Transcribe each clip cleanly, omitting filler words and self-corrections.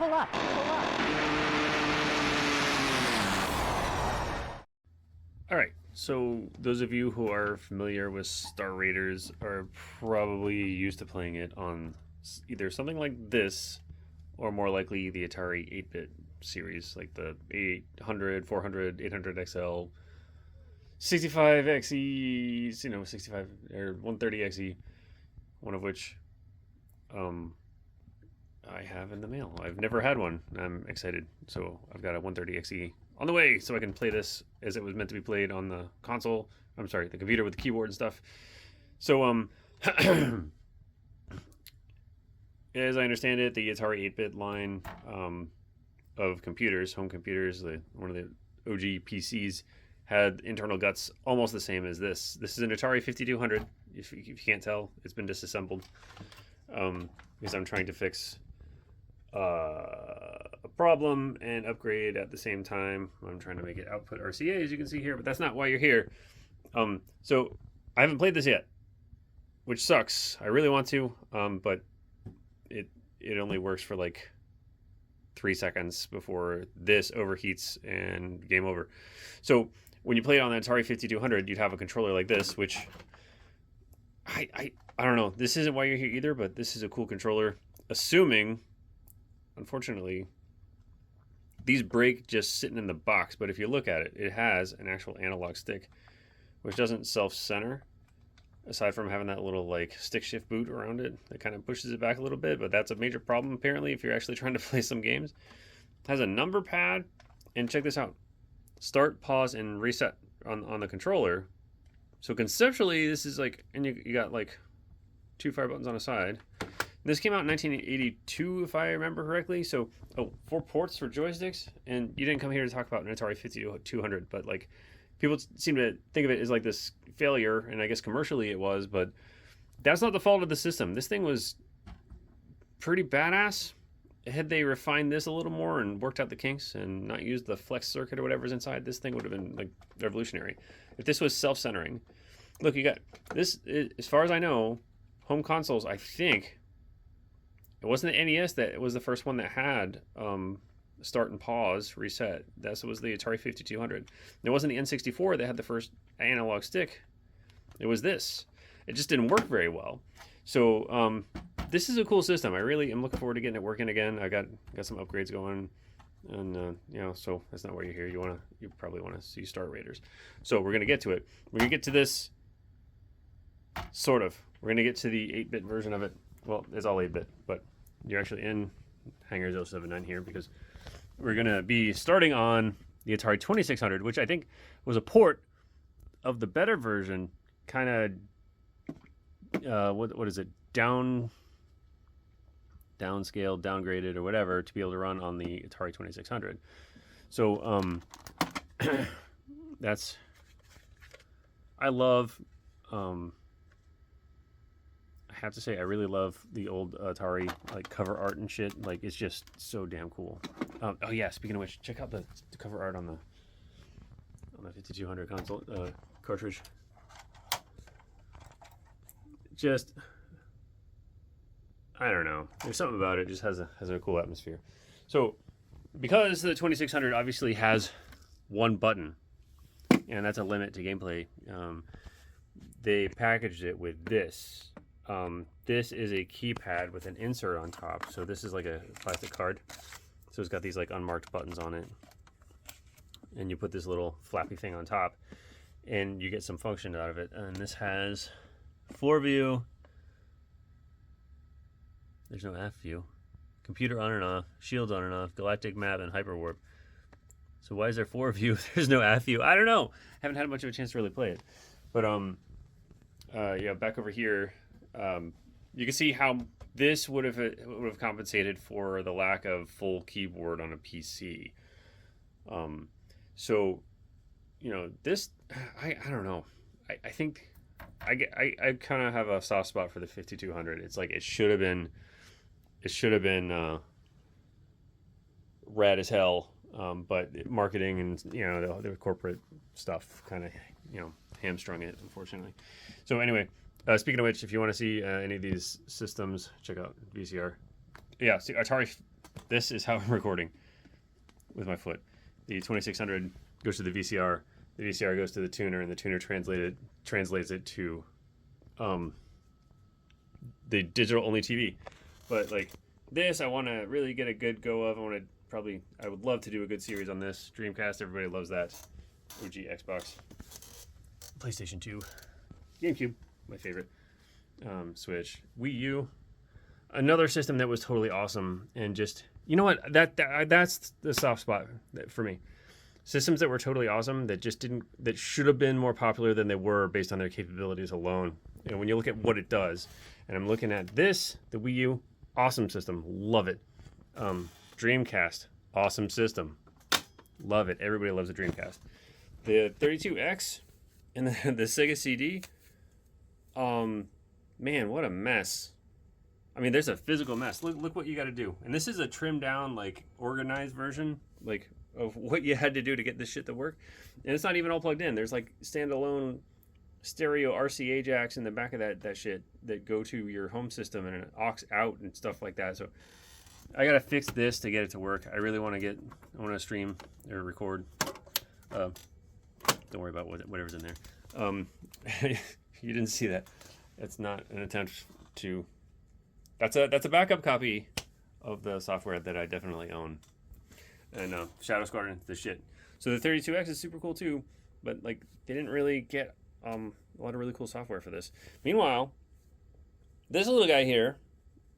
pull up, pull up. All right, so those of you who are familiar with Star Raiders are probably used to playing it on either something like this or more likely the Atari 8-bit series, like the 800, 400, 800 XL, 65XE, 65 or 130XE, one of which I have in the mail. I've never had one. I'm excited. So I've got a 130XE on the way so I can play this as it was meant to be played on the console. I'm sorry, the computer with the keyboard and stuff. So as I understand it, the Atari 8-bit line of computers, home computers, one of the OG PCs, had internal guts almost the same as this. This is an Atari 5200. If you can't tell, it's been disassembled because I'm trying to fix a problem and upgrade at the same time. I'm trying to make it output RCA, as you can see here, but that's not why you're here. So I haven't played this yet, which sucks. I really want to, but it only works for like 3 seconds before this overheats and game over. So when you play it on the Atari 5200, you'd have a controller like this, which I don't know. This isn't why you're here either, but this is a cool controller. Assuming, unfortunately, these break just sitting in the box, but if you look at it, it has an actual analog stick, which doesn't self-center, aside from having that little like stick shift boot around it that kind of pushes it back a little bit, but that's a major problem apparently if you're actually trying to play some games. It has a number pad, and check this out. Start, pause, and reset on the controller. So conceptually, this is like, and you got like 2 fire buttons on a side. This came out in 1982, if I remember correctly. So, 4 ports for joysticks. And you didn't come here to talk about an Atari 5200, but like, people seem to think of it as like this failure, and I guess commercially it was, but that's not the fault of the system. This thing was pretty badass. Had they refined this a little more and worked out the kinks and not used the flex circuit or whatever's inside, this thing would have been like revolutionary. If this was self-centering. Look, you got this, as far as I know, home consoles, I think, it wasn't the NES that was the first one that had start and pause, reset. That was the Atari 5200. It wasn't the N64 that had the first analog stick. It was this. It just didn't work very well. So this is a cool system. I really am looking forward to getting it working again. I got some upgrades going, and so that's not why you're here. You probably want to see Star Raiders. So we're gonna get to it. We're gonna get to this. Sort of. We're gonna get to the 8-bit version of it. Well, it's all 8-bit, but you're actually in Hangar 079 here because we're going to be starting on the Atari 2600, which I think was a port of the better version, kind of, what is it, downscaled, downgraded, or whatever, to be able to run on the Atari 2600. So, that's, I love, I have to say, I really love the old Atari like cover art and shit. Like, it's just so damn cool. Oh yeah, speaking of which, check out the cover art on the 5200 console cartridge. Just, I don't know. There's something about it. Just has a cool atmosphere. So, because the 2600 obviously has one button, and that's a limit to gameplay, they packaged it with this. This is a keypad with an insert on top. So this is like a plastic card. So it's got these like unmarked buttons on it. And you put this little flappy thing on top and you get some function out of it. And this has floor view. There's no F view. Computer on and off, shields on and off, galactic map, and hyperwarp. So why is there floor view? There's no F view. I don't know. Haven't had much of a chance to really play it. But yeah, back over here. You can see how this would have compensated for the lack of full keyboard on a PC. So, this, I don't know. I think I kind of have a soft spot for the 5200. It's like it should have been rad as hell. But marketing and the corporate stuff kind of hamstrung it, unfortunately. So anyway. Speaking of which, if you want to see any of these systems, check out VCR. Yeah, see, Atari This is how I'm recording with my foot. The 2600 goes to the VCR. The VCR goes to the tuner, and the tuner translates it to the digital only TV. But like this, I want to really get a good go of. I would love to do a good series on this. Dreamcast, everybody loves that. OG Xbox, PlayStation 2, GameCube, my favorite. Switch, Wii U, another system that was totally awesome, and just that's the soft spot for me. Systems that were totally awesome that should have been more popular than they were based on their capabilities alone. And when you look at what it does, and I'm looking at this, the Wii U, awesome system, love it. Dreamcast, awesome system, love it. Everybody loves the Dreamcast. The 32X and the Sega CD, man, what a mess. I mean, there's a physical mess. Look what you got to do. And this is a trimmed down, like, organized version, like, of what you had to do to get this shit to work. And it's not even all plugged in. There's, like, standalone stereo RCA jacks in the back of that shit that go to your home system and an aux out and stuff like that. So I got to fix this to get it to work. I really want to stream or record. Don't worry about whatever's in there. You didn't see that. It's not an attempt to... That's a backup copy of the software that I definitely own. And Shadow Squadron, the shit. So the 32X is super cool too, but like they didn't really get a lot of really cool software for this. Meanwhile, this little guy here,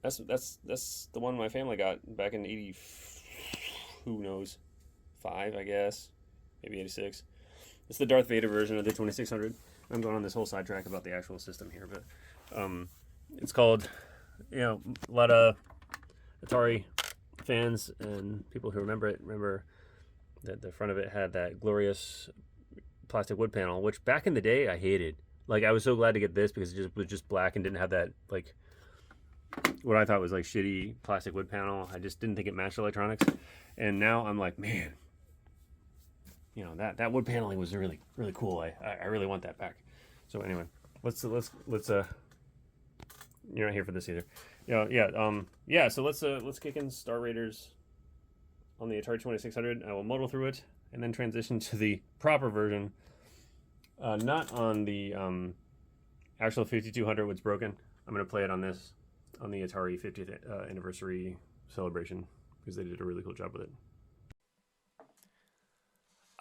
that's the one my family got back in 80, who knows, 5 I guess, maybe 86. It's the Darth Vader version of the 2600. I'm going on this whole sidetrack about the actual system here, but it's called, a lot of Atari fans and people who remember that the front of it had that glorious plastic wood panel, which back in the day I hated. Like, I was so glad to get this because it was just black and didn't have that, like, what I thought was like shitty plastic wood panel. I just didn't think it matched electronics. And now I'm like, man, that wood paneling was really, really cool. I really want that back. So anyway, let's you're not here for this either. So let's kick in Star Raiders on the Atari 2600. I will muddle through it and then transition to the proper version. Not on the actual 5200, what's broken. I'm going to play it on the Atari 50th anniversary celebration because they did a really cool job with it.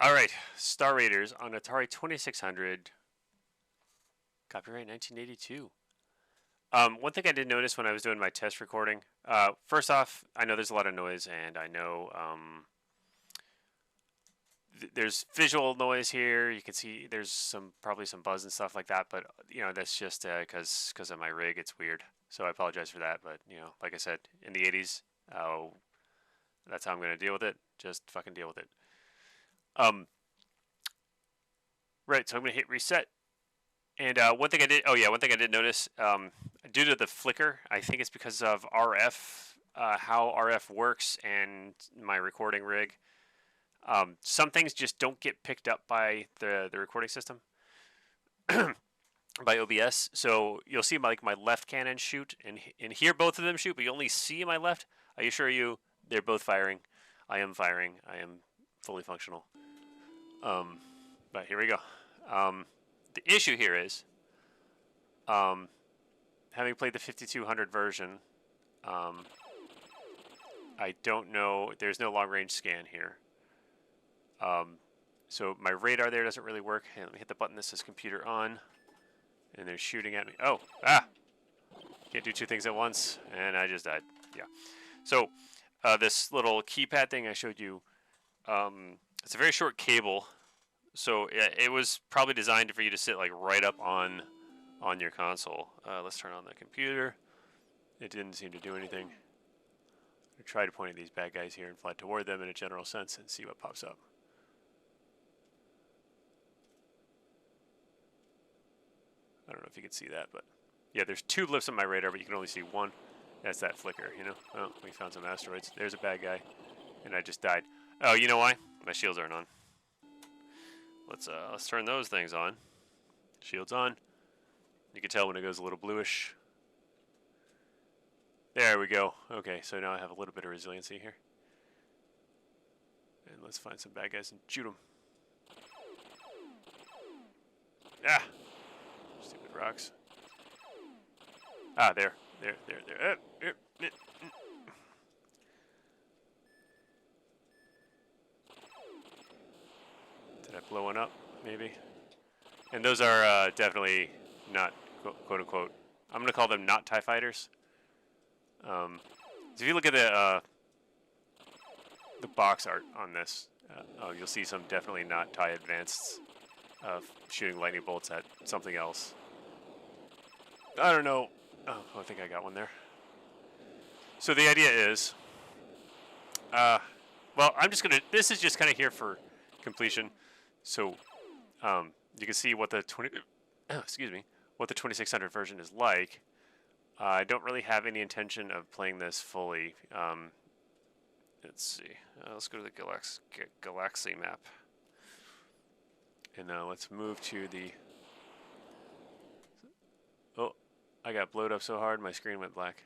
All right, Star Raiders on Atari 2600. Copyright 1982. One thing I did notice when I was doing my test recording, first off, I know there's a lot of noise, and I know there's visual noise here. You can see there's probably some buzz and stuff like that, but that's just because of my rig. It's weird, so I apologize for that. But like I said, in the 80s, that's how I'm going to deal with it. Just fucking deal with it. Right, so I'm going to hit reset. And one thing I did notice, due to the flicker, I think it's because of RF, how RF works and my recording rig. Some things just don't get picked up by the recording system, by OBS. So you'll see my left cannon shoot, and here both of them shoot, but you only see my left. I assure you, they're both firing. I am firing. I am fully functional. But here we go. The issue here is, having played the 5200 version, I don't know, there's no long range scan here. So my radar there doesn't really work. Hey, let me hit the button that says computer on, and they're shooting at me. Oh, can't do two things at once, and I just died. Yeah. So this little keypad thing I showed you, it's a very short cable. So it was probably designed for you to sit like right up on your console. Let's turn on the computer. It didn't seem to do anything. I try to point at these bad guys here and fly toward them in a general sense and see what pops up. I don't know if you can see that, but yeah, there's two lifts on my radar, but you can only see one. That's that flicker, Oh, we found some asteroids. There's a bad guy, and I just died. Oh, you know why? My shields aren't on. Let's turn those things on. Shields on. You can tell when it goes a little bluish. There we go. Okay, so now I have a little bit of resiliency here. And let's find some bad guys and shoot them. Ah! Stupid rocks. Ah, there. There. Did I blow one up? Maybe. And those are definitely not, quote unquote, I'm going to call them not TIE fighters. So if you look at the box art on this, you'll see some definitely not TIE advanced shooting lightning bolts at something else. I don't know. Oh, I think I got one there. So the idea is, well, I'm just gonna. This is just kind of here for completion. So you can see what the what the 2600 version is like. I don't really have any intention of playing this fully. Let's see. Let's go to the Galaxy map. And let's move to the... Oh, I got blowed up so hard my screen went black.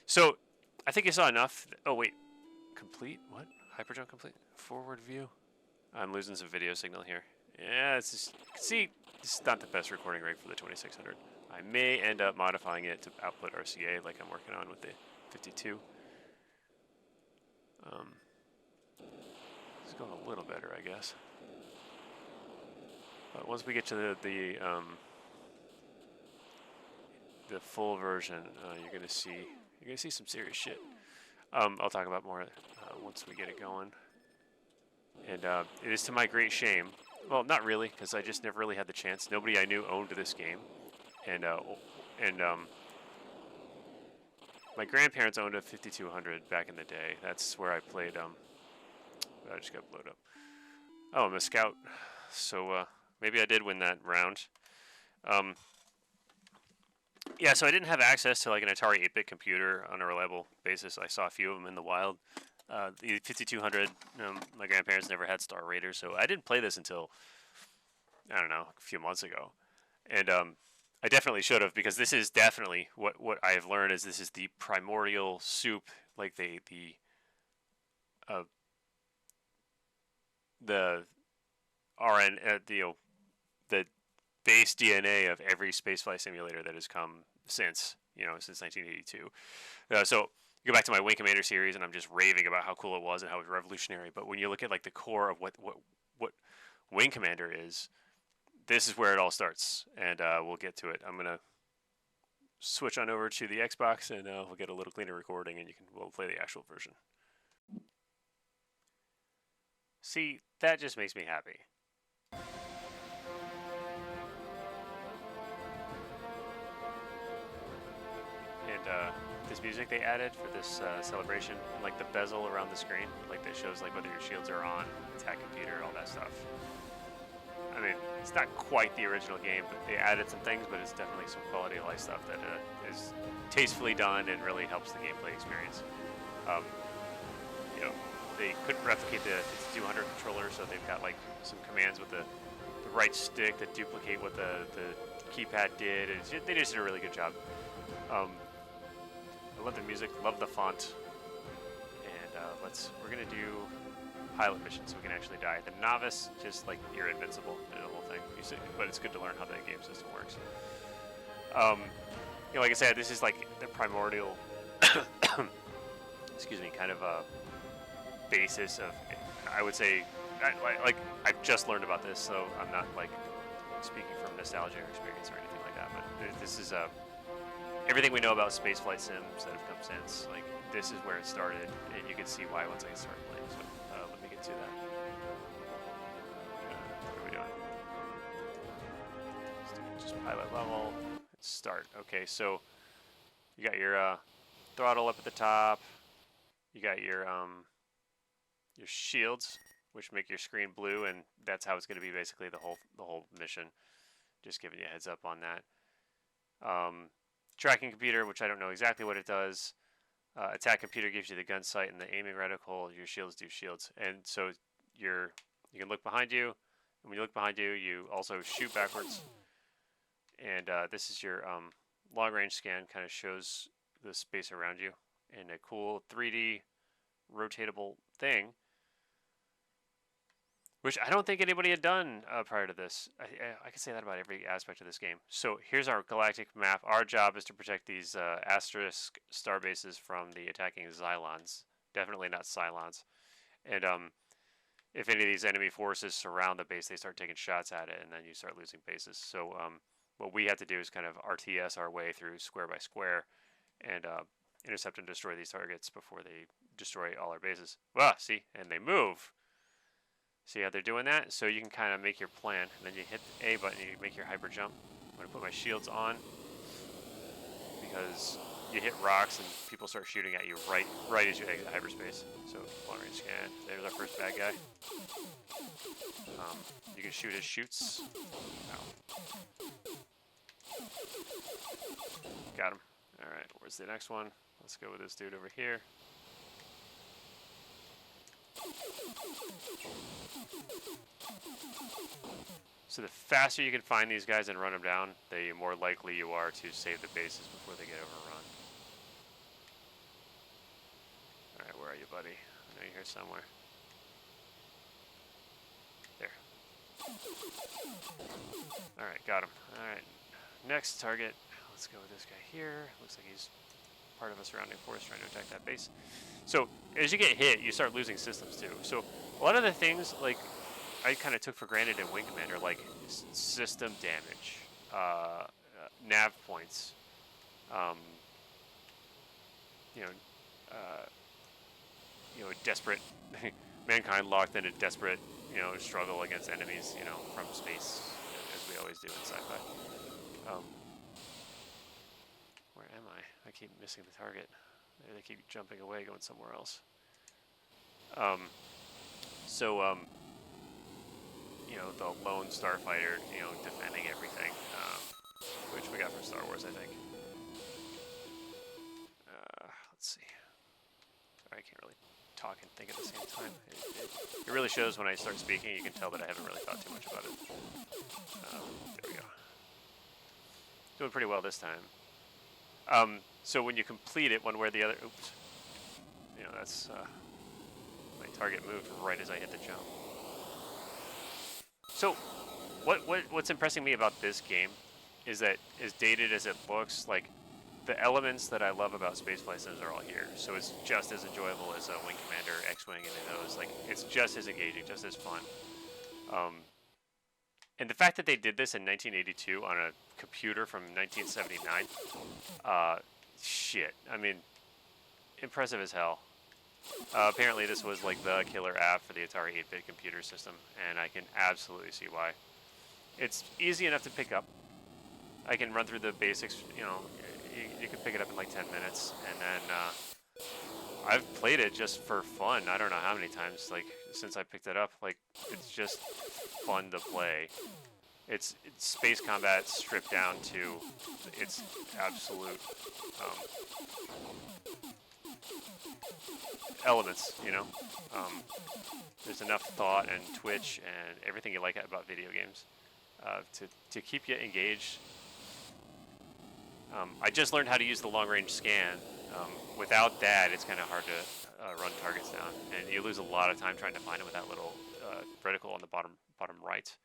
So, I think you saw enough. Oh, wait. Complete? What? Hyperjump complete? Forward view? I'm losing some video signal here. Yeah, it's just... See, this is not the best recording rig for the 2600. I may end up modifying it to output RCA like I'm working on with the 52. It's going a little better, I guess. But once we get to the full version, you're gonna see some serious shit. I'll talk about more once we get it going. And it is to my great shame. Well, not really, because I just never really had the chance. Nobody I knew owned this game, and my grandparents owned a 5200 back in the day. That's where I played. I just got blowed up. Oh, I'm a scout, so maybe I did win that round. Yeah, so I didn't have access to like an Atari 8-bit computer on a reliable basis. I saw a few of them in the wild. The 5200, my grandparents never had Star Raiders, so I didn't play this until, I don't know, a few months ago. And I definitely should have, because this is definitely what I have learned is this is the primordial soup, like the the base DNA of every spaceflight simulator that has come since 1982. So you go back to my Wing Commander series, and I'm just raving about how cool it was and how it was revolutionary. But when you look at like the core of what Wing Commander is, this is where it all starts, and we'll get to it. I'm gonna switch on over to the Xbox, and we'll get a little cleaner recording, and we'll play the actual version. See, that just makes me happy. And this music they added for this celebration, like the bezel around the screen, like that shows like whether your shields are on, attack computer, all that stuff. I mean, it's not quite the original game, but they added some things, but it's definitely some quality of life stuff that is tastefully done and really helps the gameplay experience. They couldn't replicate the 5200 controller, so they've got like some commands with the right stick that duplicate what the keypad did. They just did a really good job. I love the music, love the font, and we're gonna do pilot mission so we can actually die. The novice, just like you're invincible in the whole thing. But it's good to learn how the game system works. Like I said, this is like the primordial, excuse me, kind of a basis of, I would say, I've just learned about this, so I'm not like speaking from nostalgia or experience or anything like that. But this is everything we know about spaceflight sims that have come since. Like this is where it started, and you can see why once I started playing. So let me get to that. What are we doing? Let's do just pilot level. Let's start. Okay, so you got your throttle up at the top. You got your shields, which make your screen blue, and that's how it's going to be basically the whole mission. Just giving you a heads up on that. Tracking computer, which I don't know exactly what it does. Attack computer gives you the gun sight and the aiming reticle. Your shields do shields, and so you can look behind you, and when you look behind you, you also shoot backwards. And this is your long range scan, kind of shows the space around you in a cool 3D rotatable thing, which I don't think anybody had done prior to this. I can say that about every aspect of this game. So here's our galactic map. Our job is to protect these asterisk star bases from the attacking Xylons. Definitely not Cylons. And if any of these enemy forces surround the base, they start taking shots at it, and then you start losing bases. So what we have to do is kind of RTS our way through square by square and intercept and destroy these targets before they destroy all our bases. Ah, see? And they move. See how they're doing that? So you can kind of make your plan, and then you hit the A button, you make your hyper jump. I'm going to put my shields on because you hit rocks and people start shooting at you right as you exit hyperspace. So long range scan. There's our first bad guy. You can shoot his shoots. Ow. Got him. Alright, where's the next one? Let's go with this dude over here. So the faster you can find these guys and run them down, the more likely you are to save the bases before they get overrun. Alright, where are you, buddy? I know you're here somewhere. There. Alright, got him. Alright, next target. Let's go with this guy here. Looks like he's part of a surrounding force trying to attack that base. So as you get hit, you start losing systems too. So a lot of the things like I kind of took for granted in Wing Commander, like system damage, nav points, desperate mankind locked in a desperate, struggle against enemies, from space, as we always do in sci-fi. Where am I? I keep missing the target. They keep jumping away, going somewhere else. The lone starfighter, defending everything, which we got from Star Wars, I think. Let's see. Sorry, I can't really talk and think at the same time. It really shows when I start speaking. You can tell that I haven't really thought too much about it. There we go. Doing pretty well this time. So when you complete it, one way or the other, oops, that's my target moved right as I hit the jump. So what's impressing me about this game is that, as dated as it looks, like the elements that I love about spaceflight sims are all here. So it's just as enjoyable as a Wing Commander, X-Wing, and those. Like, it's just as engaging, just as fun. And the fact that they did this in 1982 on a computer from 1979, shit. I mean, impressive as hell. Apparently this was like the killer app for the Atari 8-bit computer system, and I can absolutely see why. It's easy enough to pick up. I can run through the basics, you can pick it up in like 10 minutes, and then I've played it just for fun. I don't know how many times, like, since I picked it up. Like, it's just fun to play. It's space combat stripped down to its absolute elements, There's enough thought and twitch and everything you like about video games to keep you engaged. I just learned how to use the long-range scan. Without that, it's kind of hard to run targets down, and you lose a lot of time trying to find them with that little reticle on the bottom right.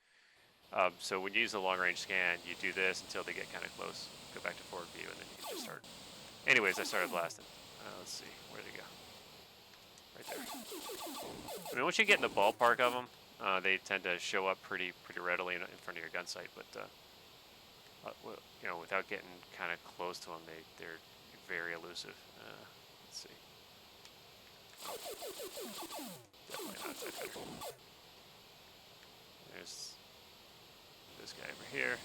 So when you use the long-range scan, you do this until they get kind of close, go back to forward view, and then you can just start. Anyways, I started blasting. Let's see, where'd it go? Right there. I mean, once you get in the ballpark of them, they tend to show up pretty readily in front of your gun sight, but without getting kind of close to them, they're very elusive. Let's see. Definitely not that better. There's this guy over here.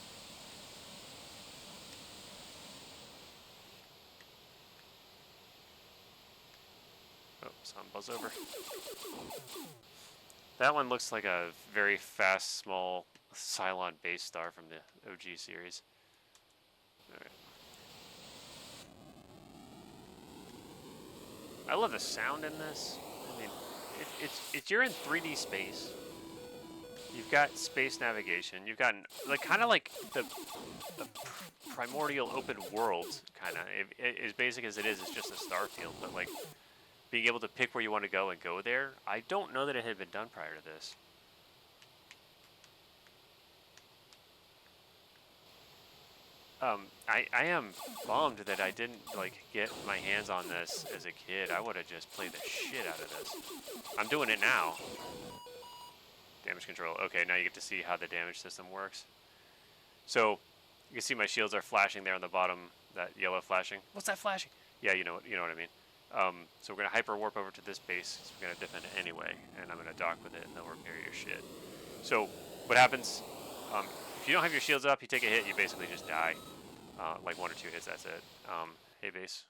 Oh, saw him buzz over. That one looks like a very fast, small Cylon base star from the OG series. Alright. I love the sound in this. I mean, you're in 3D space. You've got space navigation. You've got like kind of like the primordial open world kind of. As basic as it is, it's just a star field. But like being able to pick where you want to go and go there, I don't know that it had been done prior to this. I am bummed that I didn't like get my hands on this as a kid. I would have just played the shit out of this. I'm doing it now. Damage control. Okay, now you get to see how the damage system works. So you can see my shields are flashing there on the bottom. That yellow flashing. What's that flashing? Yeah, you know what I mean. So we're gonna hyper warp over to this base. So we're gonna defend it anyway, and I'm gonna dock with it, and they'll repair your shit. So what happens? If you don't have your shields up, you take a hit, you basically just die. Like 1 or 2 hits, that's it. Hey base.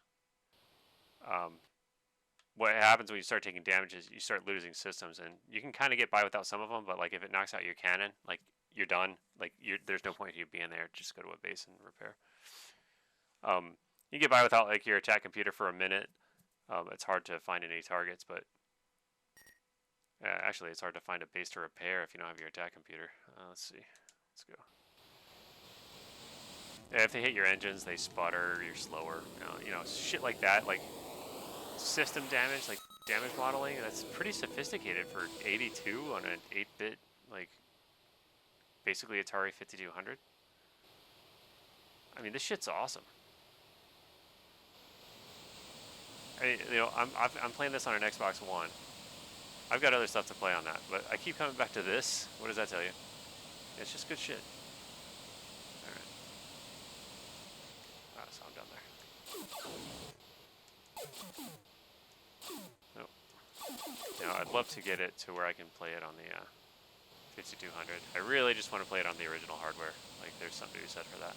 What happens when you start taking damage is you start losing systems, and you can kind of get by without some of them, but like if it knocks out your cannon, like you're done. Like there's no point in you being there. Just go to a base and repair. You get by without like your attack computer for a minute. It's hard to find any targets, but actually it's hard to find a base to repair if you don't have your attack computer. Let's see. Let's go. Yeah, if they hit your engines, they sputter. You're slower. You know, shit like that. Like system damage, like damage modeling. That's pretty sophisticated for 82 on an 8-bit, like basically Atari 5200. I mean, this shit's awesome. I'm playing this on an Xbox One. I've got other stuff to play on that, but I keep coming back to this. What does that tell you? It's just good shit. All right. Oh, so I'm done there. Nope. Now, I'd love to get it to where I can play it on the 5200. I really just want to play it on the original hardware. Like, there's something to be said for that.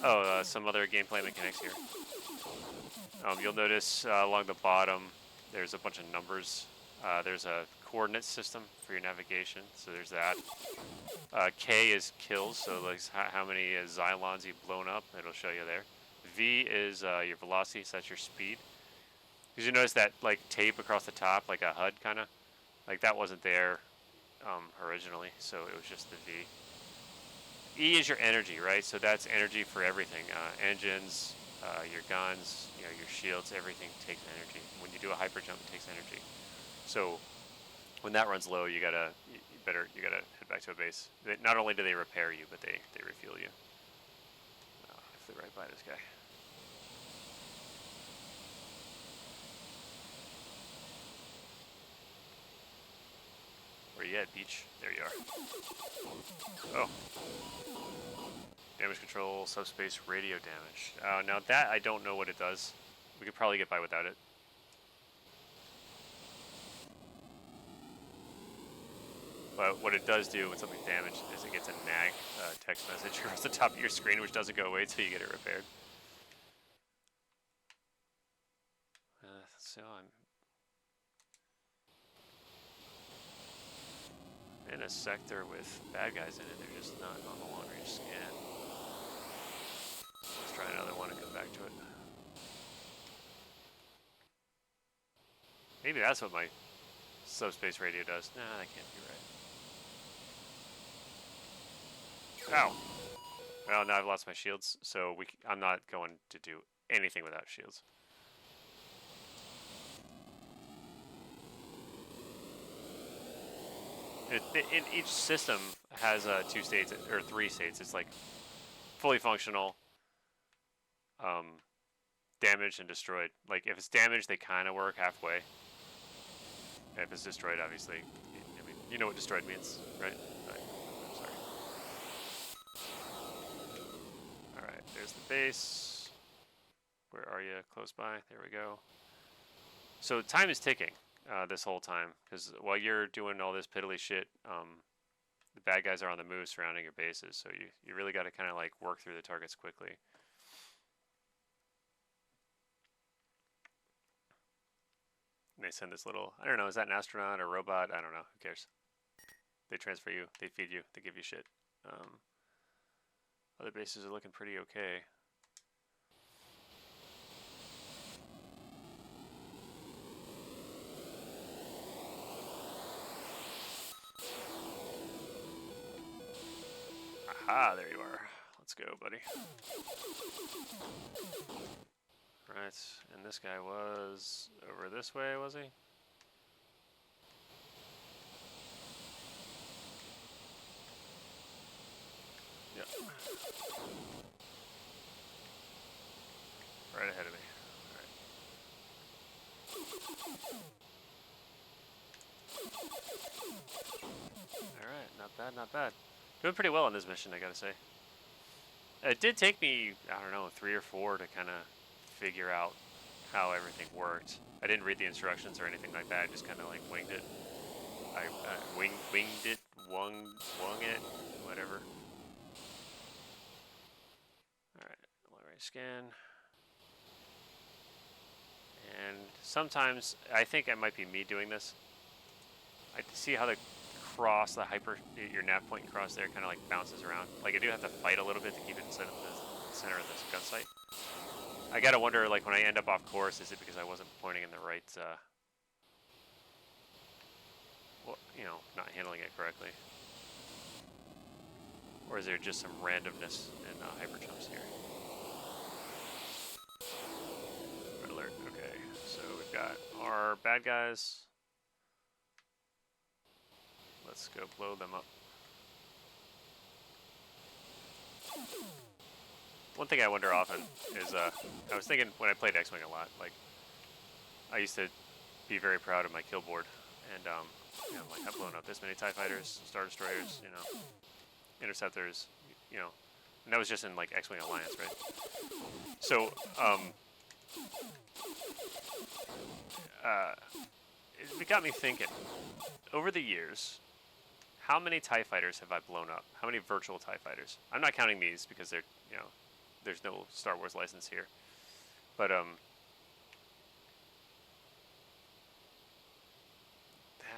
Oh, some other gameplay mechanics here. You'll notice along the bottom, there's a bunch of numbers. There's a coordinate system for your navigation, so there's that. K is kills, so like how many Xylons you've blown up, it'll show you there. V is your velocity, so that's your speed. Because you notice that like tape across the top, like a HUD kind of, like that wasn't there originally, so it was just the V. E is your energy, right? So that's energy for everything. Engines, your guns, your shields, everything takes energy. When you do a hyper jump, it takes energy. So when that runs low, you gotta head back to a base. Not only do they repair you, but they refuel you. I flew right by this guy. Where you at, Beach? There you are. Oh. Damage control, subspace, radio damage. Now that, I don't know what it does. We could probably get by without it. But what it does do when something's damaged is it gets a nag text message across the top of your screen, which doesn't go away until you get it repaired. So I'm in a sector with bad guys in it. They're just not on the long-range scan. Let's try another one and come back to it. Maybe that's what my subspace radio does. Nah, that can't be right. Ow! Well, now I've lost my shields, so I'm not going to do anything without shields. In each system has 2 states, or 3 states. It's like fully functional, damaged, and destroyed. Like if it's damaged, they kind of work halfway. And if it's destroyed, obviously, I mean, you know what destroyed means, right? I'm sorry. All right, there's the base. Where are you? Close by. There we go. So time is ticking this whole time, because while you're doing all this piddly shit, the bad guys are on the move surrounding your bases. So you really got to kind of like work through the targets quickly. And they send this little, I don't know, is that an astronaut or a robot? I don't know. Who cares? They transfer you. They feed you. They give you shit. Other bases are looking pretty okay. Aha, there you are. Let's go, buddy. Right, and this guy was over this way, was he? Yep. Right ahead of me. Alright, not bad, not bad. Doing pretty well on this mission, I gotta say. It did take me, I don't know, 3 or 4 to kind of figure out how everything worked. I didn't read the instructions or anything like that, I just kind of like winged it. I winged it, wung it, whatever. Alright, long-range scan. And sometimes, I think it might be me doing this. I see how the cross, the your nav point cross there kind of like bounces around. Like I do have to fight a little bit to keep it inside of the center of this gun sight. I gotta wonder, like when I end up off course, is it because I wasn't pointing in the right, well, you know, not handling it correctly? Or is there just some randomness in hyper jumps here? Red alert, okay. So we've got our bad guys. Let's go blow them up. One thing I wonder often is, I was thinking when I played X-Wing a lot, like, I used to be very proud of my kill board, and, you know, like, I've blown up this many TIE Fighters, Star Destroyers, you know, Interceptors, you know, and that was just in, like, X-Wing Alliance, right? So, it got me thinking, over the years, how many TIE Fighters have I blown up? How many virtual TIE Fighters? I'm not counting these because they're, you know, there's no Star Wars license here. But,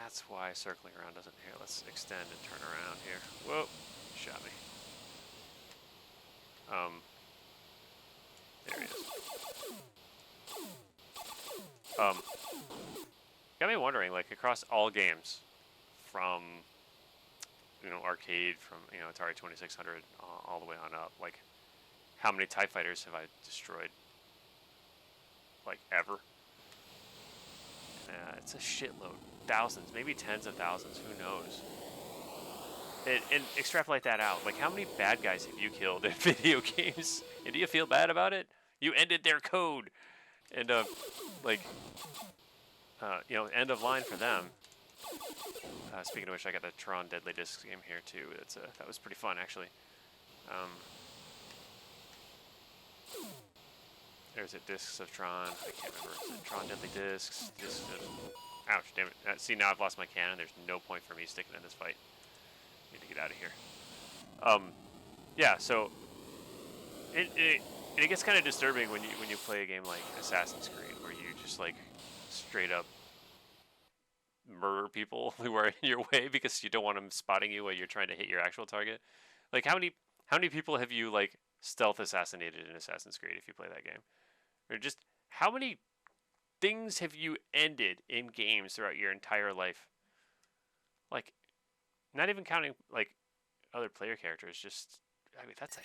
that's why circling around doesn't, here, let's extend and turn around here. Whoa, shot me. There he is. Got me wondering, like, across all games, from, you know, arcade, from, you know, Atari 2600 all the way on up, like, how many TIE Fighters have I destroyed? Like, ever? It's a shitload. Thousands, maybe tens of thousands, who knows? And extrapolate that out. Like, how many bad guys have you killed in video games? And do you feel bad about it? You ended their code! And, like, you know, end of line for them. Speaking of which, I got the Tron Deadly Discs game here, too. That was pretty fun, actually. There's it, Discs of Tron. I can't remember. Is it Tron Deadly Discs? Discs of... Ouch, damn it. See, now I've lost my cannon. There's no point for me sticking in this fight. Need to get out of here. Yeah, so... It gets kind of disturbing when you play a game like Assassin's Creed, where you just, like, straight up murder people who are in your way because you don't want them spotting you while you're trying to hit your actual target. Like, how many people have you, like, stealth assassinated in Assassin's Creed if you play that game? Or just, how many things have you ended in games throughout your entire life? Like, not even counting, like, other player characters, just, I mean, that's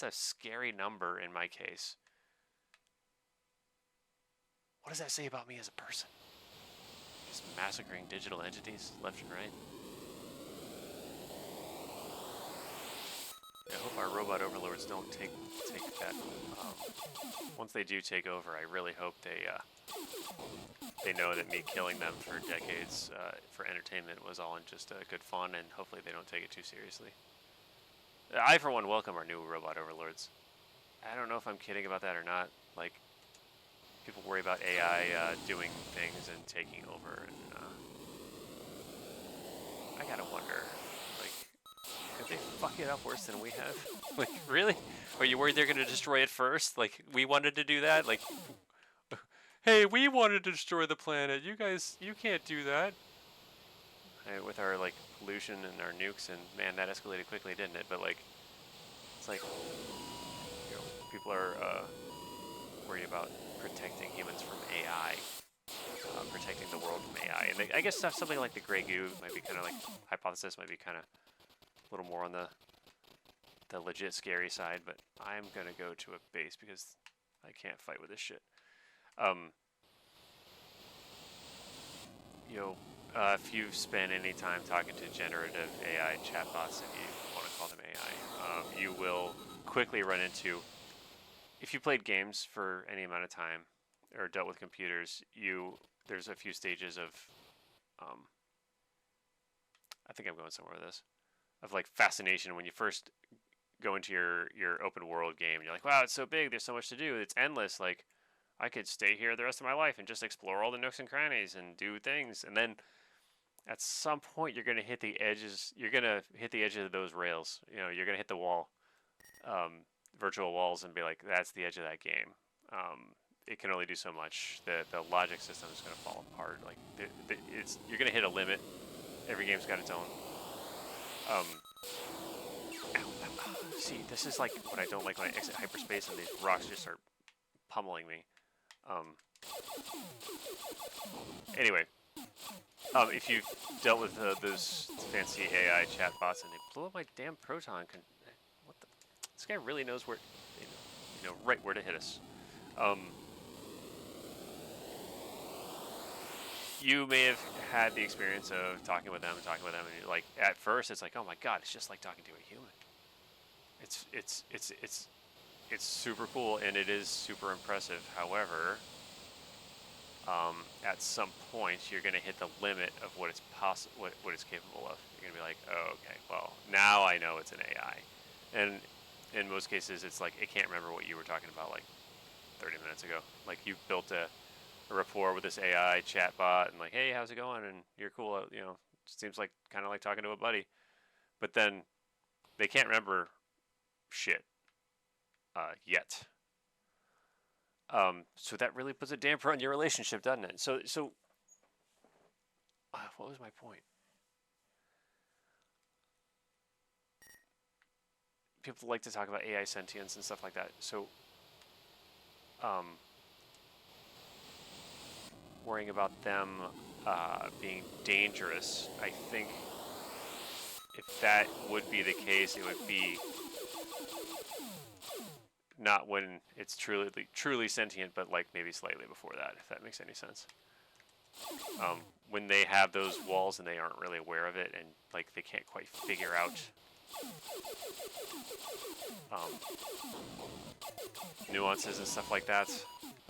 a scary number in my case. What does that say about me as a person? Just massacring digital entities left and right. I hope our robot overlords don't take that. Once they do take over, I really hope they know that me killing them for decades for entertainment was all in just good fun, and hopefully they don't take it too seriously. I, for one, welcome our new robot overlords. I don't know if I'm kidding about that or not. Like, people worry about AI doing things and taking over, and I gotta wonder, like, could they fuck it up worse than we have? Like, really? Are you worried they're gonna destroy it first? Like, we wanted to do that? Like, hey, we wanted to destroy the planet. You guys, you can't do that. With our, like, pollution and our nukes, and man, that escalated quickly, didn't it? But, like, it's like, you know, people are worried about protecting humans from AI, protecting the world from AI, and I guess something like the gray goo might be kind of like hypothesis, might be kind of a little more on the the legit scary side, but I'm gonna go to a base because I can't fight with this shit. If you've spent any time talking to generative AI chatbots, if you want to call them AI, you will quickly run into, if you played games for any amount of time or dealt with computers, there's a few stages of, I think I'm going somewhere with this, of like fascination when you first go into your open world game. And you're like, wow, it's so big. There's so much to do. It's endless. Like, I could stay here the rest of my life and just explore all the nooks and crannies and do things. And then at some point, you're going to hit the edges. You're going to hit the edge of those rails. You know, you're going to hit the wall, virtual walls, and be like, that's the edge of that game. It can only do so much. The logic system is going to fall apart. Like, you're going to hit a limit. Every game's got its own. See, this is like what I don't like when I exit hyperspace and these rocks just start pummeling me. Anyway, if you've dealt with those fancy AI chatbots and they blew up my damn proton, what the? This guy really knows where, right where to hit us. You may have had the experience of talking with them, and you're like, at first it's like, oh my god, it's just like talking to a human. It's super cool and it is super impressive. However, at some point you're going to hit the limit of what it's what it's capable of. You're going to be like, oh, okay, well, now I know it's an AI. And in most cases, it's like it can't remember what you were talking about like 30 minutes ago. Like you built a rapport with this AI chatbot and like, hey, how's it going? And you're cool. You know, it seems like kind of like talking to a buddy. But then they can't remember shit yet. So that really puts a damper on your relationship, doesn't it? So what was my point? People like to talk about AI sentience and stuff like that. So, worrying about them being dangerous, I think if that would be the case, it would be not when it's truly sentient, but like maybe slightly before that, if that makes any sense. When they have those walls and they aren't really aware of it, and like they can't quite figure out nuances and stuff like that,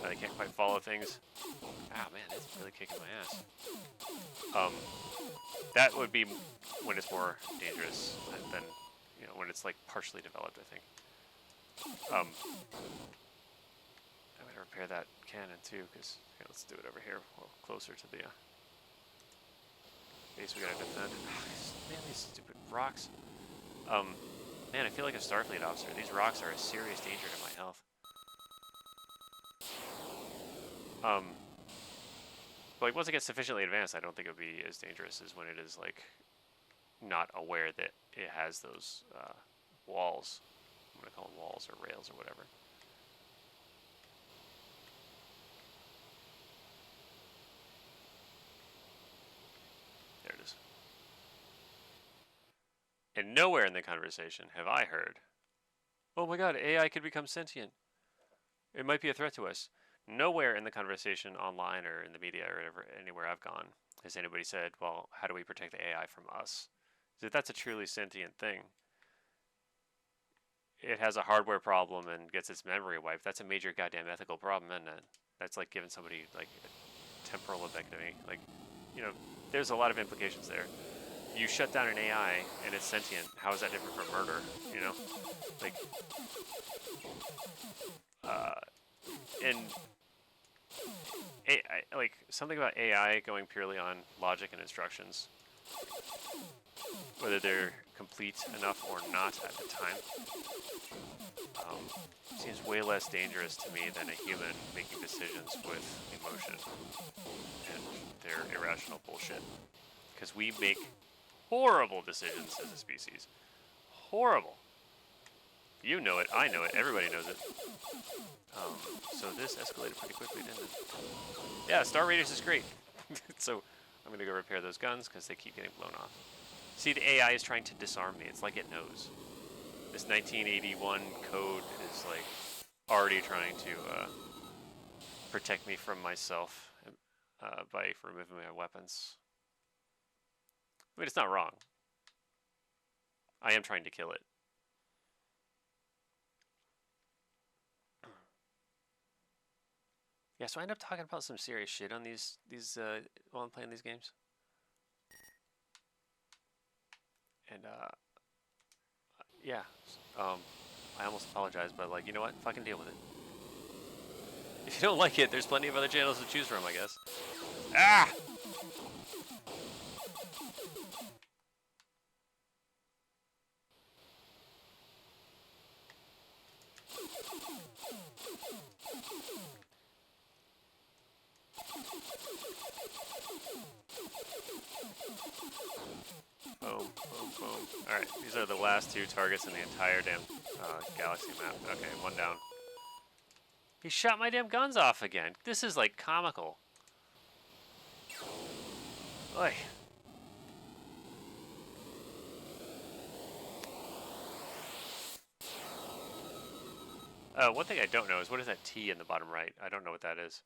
they can't quite follow things. Ah, man, it's really kicking my ass. That would be when it's more dangerous than when it's like partially developed, I think. I'm going to repair that cannon too, because let's do it over here, a little closer to the base we got to defend. Man, these stupid rocks. Man, I feel like a Starfleet officer. These rocks are a serious danger to my health. But like once it gets sufficiently advanced, I don't think it would be as dangerous as when it is like not aware that it has those walls. I'm going to call them walls or rails or whatever. There it is. And nowhere in the conversation have I heard, oh my god, AI could become sentient. It might be a threat to us. Nowhere in the conversation online or in the media or anywhere I've gone has anybody said, well, how do we protect the AI from us? If that's a truly sentient thing, it has a hardware problem and gets its memory wiped. That's a major goddamn ethical problem, isn't it? That's like giving somebody like a temporal lobotomy. Like, there's a lot of implications there. You shut down an AI and it's sentient. How is that different from murder? Like, and like something about AI going purely on logic and instructions, whether they're complete enough or not at the time, seems way less dangerous to me than a human making decisions with emotion and their irrational bullshit. Because we make horrible decisions as a species. Horrible. You know it, I know it, everybody knows it. So this escalated pretty quickly, didn't it? Yeah, Star Raiders is great. So I'm going to go repair those guns because they keep getting blown off. See, the AI is trying to disarm me. It's like it knows. This 1981 code is like already trying to protect me from myself by removing my weapons. I mean, it's not wrong. I am trying to kill it. Yeah, so I end up talking about some serious shit on these while I'm playing these games. And yeah, I almost apologize, but like, you know what? Fucking deal with it. If you don't like it, there's plenty of other channels to choose from, I guess. Ah! Boom, boom, boom. Alright, these are the last two targets in the entire damn galaxy map. Okay, one down. He shot my damn guns off again. This is like comical. Oy. One thing I don't know is what is that T in the bottom right? I don't know what that is.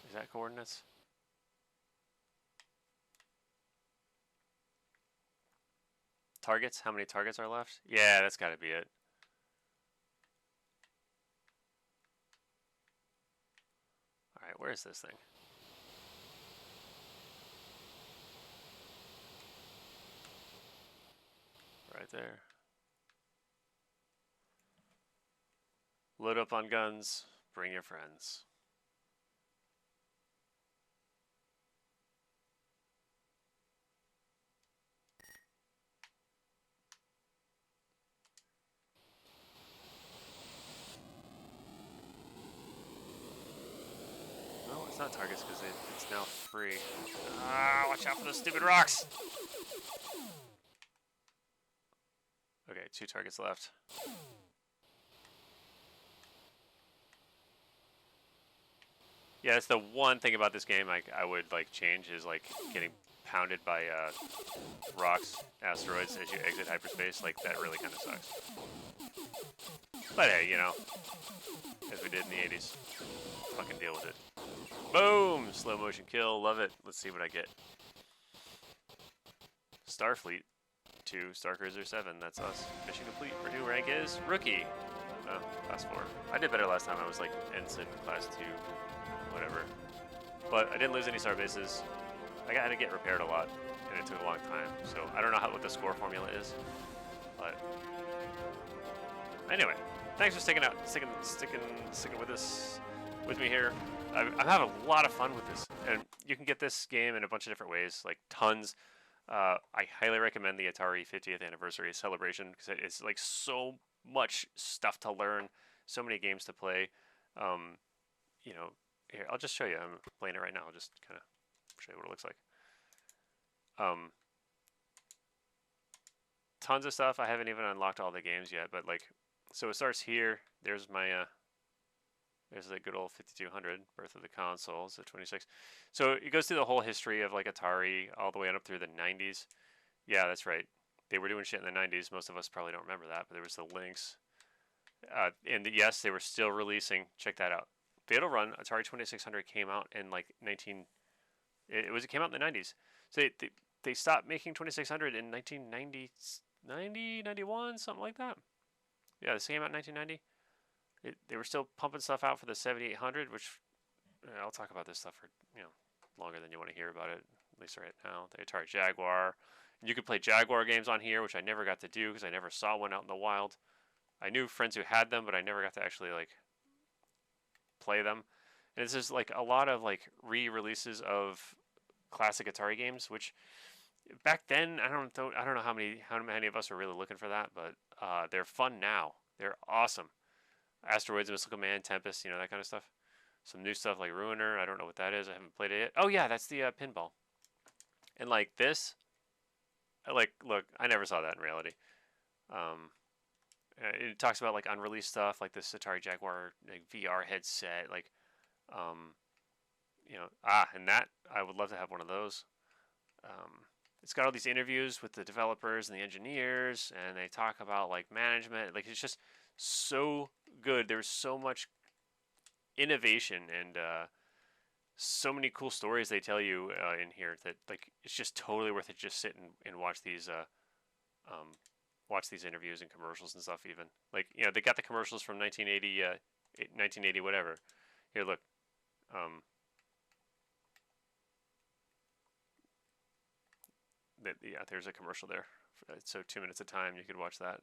Is that coordinates? Targets? How many targets are left? Yeah, that's gotta be it. Alright, where is this thing? Right there. Load up on guns. Bring your friends. No, it's not targets because it's now free. Ah, watch out for those stupid rocks! Okay, 2 targets left. Yeah, that's the one thing about this game I would like change is like getting pounded by rocks, asteroids as you exit hyperspace. Like that really kind of sucks. But hey, you know, as we did in the 80s, fucking deal with it. Boom! Slow motion kill, love it. Let's see what I get. Starfleet 2, Star Cruiser 7, that's us. Mission complete. Our new rank is Rookie. Oh, class 4. I did better last time. I was like Ensign, class 2, whatever. But I didn't lose any star bases. I had to get repaired a lot, and it took a long time. So I don't know what the score formula is. But anyway, thanks for sticking with us, with me here. I'm having a lot of fun with this, and you can get this game in a bunch of different ways, like tons. I highly recommend the Atari 50th anniversary celebration because it's like so much stuff to learn, so many games to play. You know, here I'll just show you. I'm playing it right now. I'll just kind of show you what it looks like. Tons of stuff. I haven't even unlocked all the games yet, but like, so it starts here. There's my there's the good old 5200, Birth of the Consoles at 26. So it goes through the whole history of like Atari all the way up through the 90s. Yeah, that's right. They were doing shit in the 90s. Most of us probably don't remember that, but there was the Lynx. Yes, they were still releasing. Check that out. Fatal Run, Atari 2600 came out in like it came out in the 90s. So they stopped making 2600 in 1990, 91, something like that. Yeah, this came out in 1990. They were still pumping stuff out for the 7800, which I'll talk about this stuff for longer than you want to hear about it, at least right now. The Atari Jaguar. And you could play Jaguar games on here, which I never got to do because I never saw one out in the wild. I knew friends who had them, but I never got to actually like play them. And this is like a lot of like re-releases of classic Atari games, which back then I don't know how many of us are really looking for that, but they're fun now. They're awesome. Asteroids, Missile Command, Tempest, that kind of stuff. Some new stuff like Ruiner. I don't know what that is. I haven't played it yet. Oh yeah, that's the pinball. And like this, look, I never saw that in reality. It talks about like unreleased stuff, like this Atari Jaguar like VR headset, like and that I would love to have one of those. It's got all these interviews with the developers and the engineers, and they talk about like management. Like it's just so good. There's so much innovation and so many cool stories they tell you in here that like it's just totally worth it. Just sit and um, watch these interviews and commercials and stuff. Even like they got the commercials from 1980 whatever. Here, look. Um, there's a commercial there. So 2 minutes of time, you could watch that.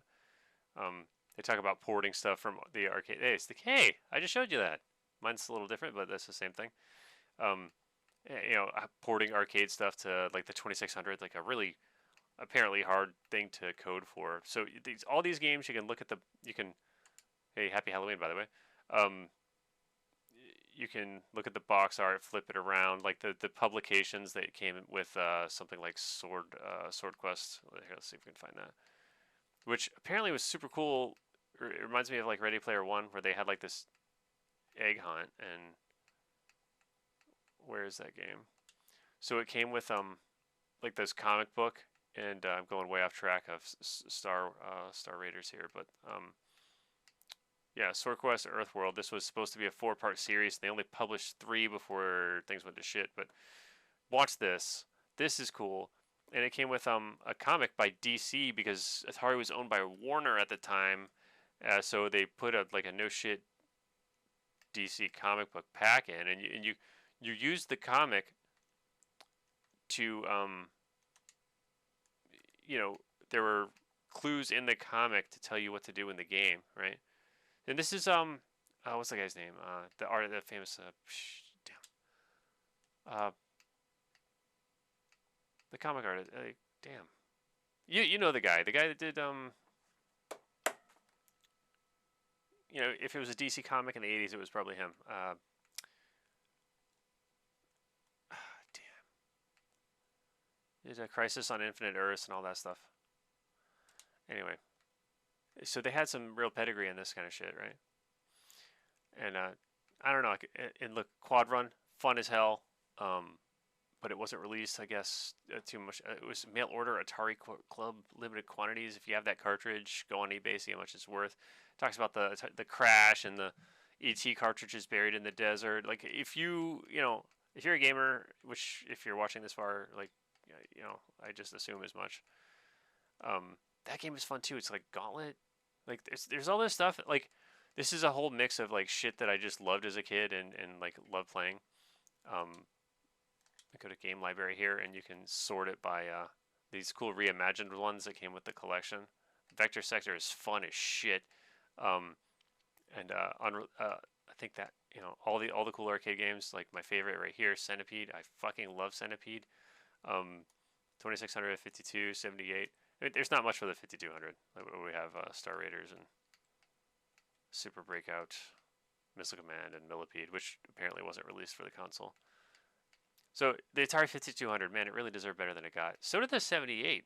They talk about porting stuff from the arcade. Hey, I just showed you that. Mine's a little different, but that's the same thing. Um, porting arcade stuff to like the 2600, like a really apparently hard thing to code for. So all these games, you can look at Hey, happy Halloween, by the way. Um, you can look at the box art, flip it around, like the publications that came with something like Sword Quest. Here, let's see if we can find that. Which apparently was super cool. It reminds me of like Ready Player One, where they had like this egg hunt. And where is that game? So it came with like this comic book, and I'm going way off track of Star Raiders here, but yeah, Sword Quest Earthworld. This was supposed to be a 4-part series. They only published 3 before things went to shit. But watch this. This is cool. And it came with a comic by DC because Atari was owned by Warner at the time. So they put a no shit DC comic book pack in, and you use the comic to there were clues in the comic to tell you what to do in the game, right? And this is what's the guy's name? The famous the comic artist. Damn, you know the guy that did if it was a DC comic in the 80s, it was probably him. Damn, there's a Crisis on Infinite Earths and all that stuff. Anyway. So they had some real pedigree in this kind of shit, right? And I don't know. And look, Quad Run, fun as hell, but it wasn't released. I guess too much. It was mail order Atari Club limited quantities. If you have that cartridge, go on eBay, see how much it's worth. It talks about the crash and the ET cartridges buried in the desert. Like if you're a gamer, which if you're watching this far, like I just assume as much. That game is fun too. It's like Gauntlet. Like there's all this stuff. Like this is a whole mix of like shit that I just loved as a kid and like loved playing. I go to game library here and you can sort it by these cool reimagined ones that came with the collection. Vector Sector is fun as shit. I think that all the cool arcade games, like my favorite right here, Centipede. I fucking love Centipede. 2600, 52, 78. I mean, there's not much for the 5200. We have Star Raiders and Super Breakout, Missile Command, and Millipede, which apparently wasn't released for the console. So the Atari 5200, man, it really deserved better than it got. So did the 78.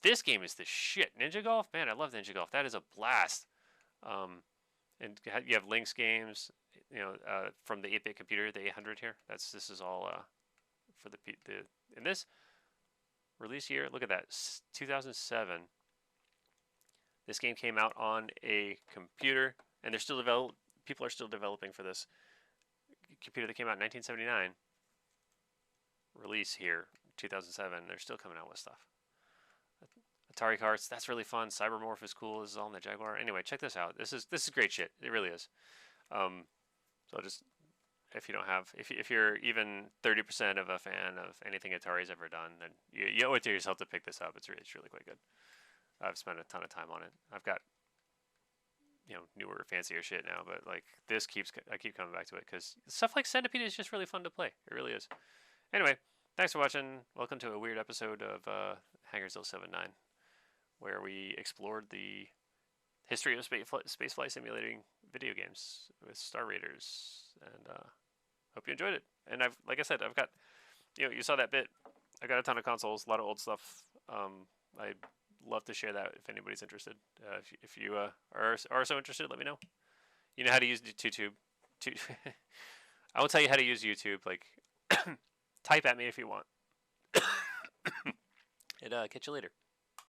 This game is the shit. Ninja Golf, man, I love Ninja Golf. That is a blast. And you have Lynx games, from the 8-bit computer, the 800 here. This is all for the in this release year. Look at that, 2007. This game came out on a computer, and people are still developing for this computer that came out in 1979. Release here, 2007. They're still coming out with stuff. Atari carts, that's really fun. Cybermorph is cool. This is all in the Jaguar. Anyway, check this out. This is great shit. It really is. So just if you're even 30% of a fan of anything Atari's ever done, then you owe it to yourself to pick this up. It's really quite good. I've spent a ton of time on it. I've got newer, fancier shit now, but like I keep coming back to it because stuff like Centipede is just really fun to play. It really is. Anyway, thanks for watching. Welcome to a weird episode of Hangers 079, where we explored the history of spaceflight simulating video games with Star Raiders, and hope you enjoyed it. And like I said, I've got, you saw that bit. I got a ton of consoles, a lot of old stuff. I'd love to share that if anybody's interested. If you are so interested, let me know. You know how to use YouTube. I will tell you how to use YouTube. Like, type at me if you want. And catch you later.